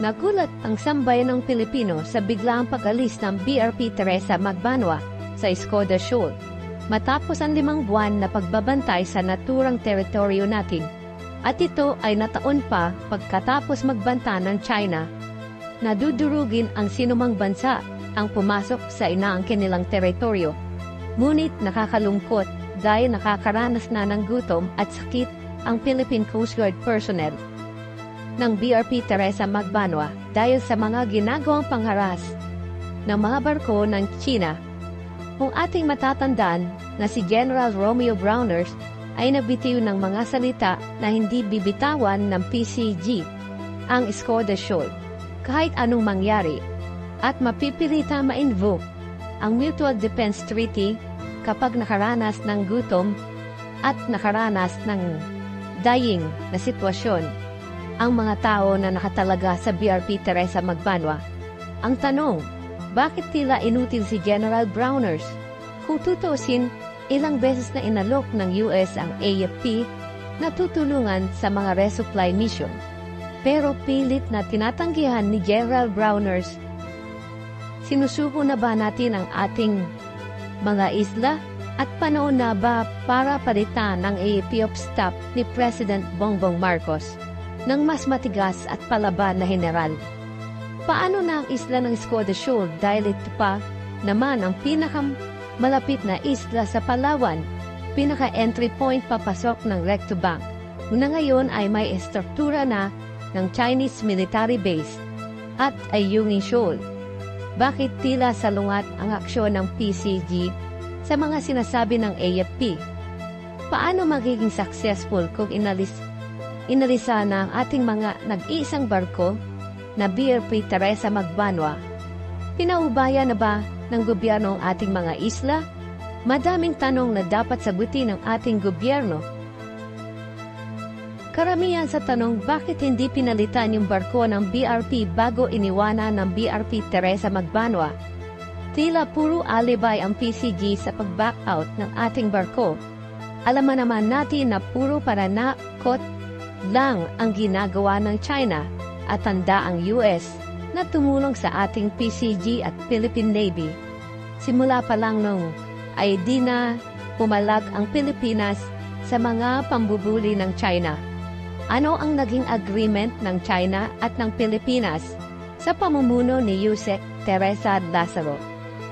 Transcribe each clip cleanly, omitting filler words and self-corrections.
Nagulat ang sambayanang Pilipino sa biglaang pag-alis ng BRP Teresa Magbanua sa Escoda Shoal matapos ang 5 buwan na pagbabantay sa naturang teritoryo natin. At ito ay nataon pa pagkatapos magbanta ng China na dudurugin ang sinumang bansa ang pumasok sa inaangkin nilang teritoryo. Ngunit nakakalungkot dahil nakakaranas na ng gutom at sakit ang Philippine Coast Guard personnel ng BRP Teresa Magbanua dahil sa mga ginagawang pangharas ng mga barko ng China. Kung ating matatandaan na si General Romeo Browners ay nabitiw ng mga salita na hindi bibitawan ng PCG ang Escoda Shoal kahit anong mangyari at mapipilita ma-invoke ang Mutual Defense Treaty kapag nakaranas ng gutom at nakaranas ng dying na sitwasyon ang mga tao na nakatalaga sa BRP Teresa Magbanua. Ang tanong, bakit tila inutil si General Browners? Kung tutuusin, ilang beses na inalok ng US ang AFP na tutulungan sa mga resupply mission. Pero pilit na tinatanggihan ni General Browners. Sinusuko na ba natin ang ating mga isla? At panahon na ba para palitan ng AFP of staff ni President Bongbong Marcos ng mas matigas at palaban na general? Paano na ang isla ng Escoda Shoal dahil ito pa naman ang pinakamalapit na isla sa Palawan, pinaka-entry point papasok ng Recto Bank, na ngayon ay may estruktura na ng Chinese military base at Ayungin Shoal. Bakit tila salungat ang aksyon ng PCG sa mga sinasabi ng AFP? Paano magiging successful kung inalisa na ang ating mga nag-iisang barko na BRP Teresa Magbanua? Pinaubaya na ba ng gobyerno ang ating mga isla? Madaming tanong na dapat sagutin ng ating gobyerno. Karamihan sa tanong, bakit hindi pinalitan yung barko ng BRP bago iniwanan ng BRP Teresa Magbanua? Tila puro alibay ang PCG sa pag-back out ng ating barko. Alam naman natin na puro paranakot lang ang ginagawa ng China at tanda ang US na tumulong sa ating PCG at Philippine Navy. Simula pa lang nung ay di na pumalag ang Pilipinas sa mga pambubuli ng China. Ano ang naging agreement ng China at ng Pilipinas sa pamumuno ni Yusek Teresa Lazaro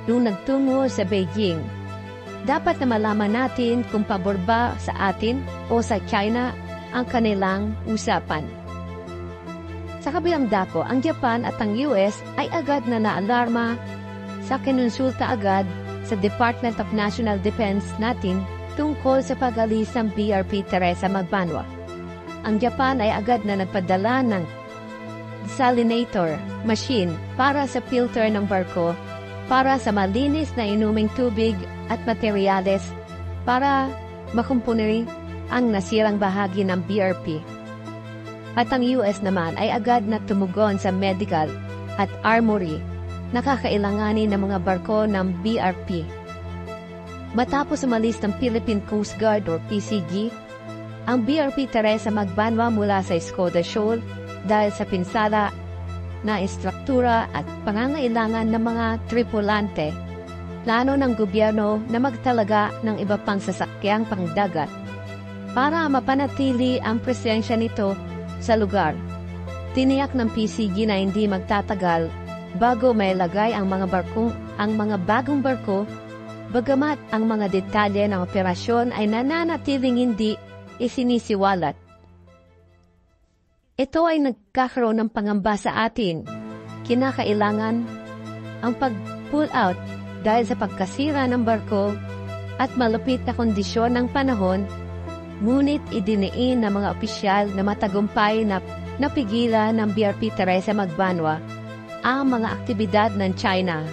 nung nagtungo sa Beijing? Dapat na malaman natin kung pabor ba sa atin o sa China ang kanilang usapan. Sa kabilang dako, ang Japan at ang US ay agad na naalarma sa kinonsulta agad sa Department of National Defense natin tungkol sa pag-alis ng BRP Teresa Magbanua. Ang Japan ay agad na nagpadala ng desalinator machine para sa filter ng barko para sa malinis na inuming tubig at materyales para makumpuni ang nasirang bahagi ng BRP. At ang US naman ay agad na tumugon sa medical at armory na kakailanganin ng mga barko ng BRP. Matapos umalis ng Philippine Coast Guard or PCG, ang BRP Teresa Magbanua mula sa Escoda Shoal dahil sa pinsala na istruktura at pangangailangan ng mga tripulante. Plano ng gobyerno na magtalaga ng iba pang sasakyang pangdagat para mapanatili ang presensya nito sa lugar. Tiniyak ng PCG na hindi magtatagal bago mailagay ang mga bagong barko, bagamat ang mga detalye ng operasyon ay nananatiling hindi isinisiwalat. Ito ay nagkakaroon ng pangamba sa atin. Kinakailangan ang pag-pull out dahil sa pagkasira ng barko at malapit na kondisyon ng panahon, ngunit idiniin ng mga opisyal na matagumpay na napigilan ng BRP Teresa Magbanua ang mga aktibidad ng China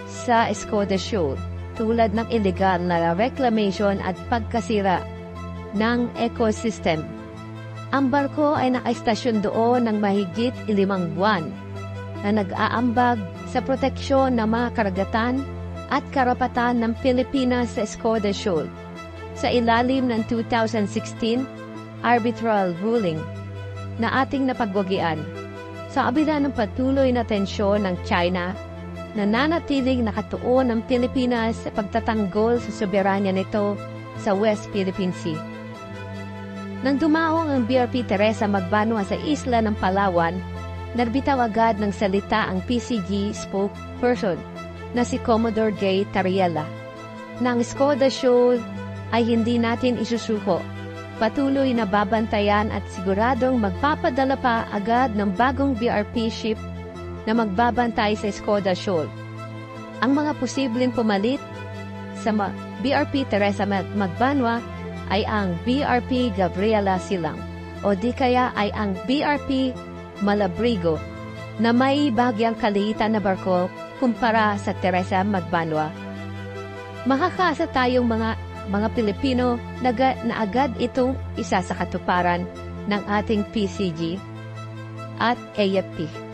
sa Escoda Shoal tulad ng illegal na reclamation at pagkasira ng ecosystem. Ang barko ay nakaistasyon doon ng mahigit 5 buwan na nag-aambag sa proteksyon ng mga karagatan at karapatan ng Pilipinas sa Escoda Shoal. Sa ilalim ng 2016 arbitral ruling na ating napagwagian, sa kabila ng patuloy na tensyon ng China, nananatiling nakatuon ang Pilipinas sa pagtatanggol sa soberanya nito sa West Philippine Sea. Nang dumaong ang BRP Teresa Magbanua sa isla ng Palawan, nagbitaw agad ng salita ang PCG spokesperson na si Commodore J. Tariela na ang Escoda Shoal ay hindi natin isusuko. Patuloy na babantayan at siguradong magpapadala pa agad ng bagong BRP ship na magbabantay sa Escoda Shoal. Ang mga posibleng pumalit sa BRP Teresa Magbanua ay ang BRP Gabriela Silang o di kaya ay ang BRP Malabrigo na may bagyang kaliitan na barko kumpara sa Teresa Magbanua. Makakaasa tayong mga Pilipino na agad itong isa sa katuparan ng ating PCG at AFP.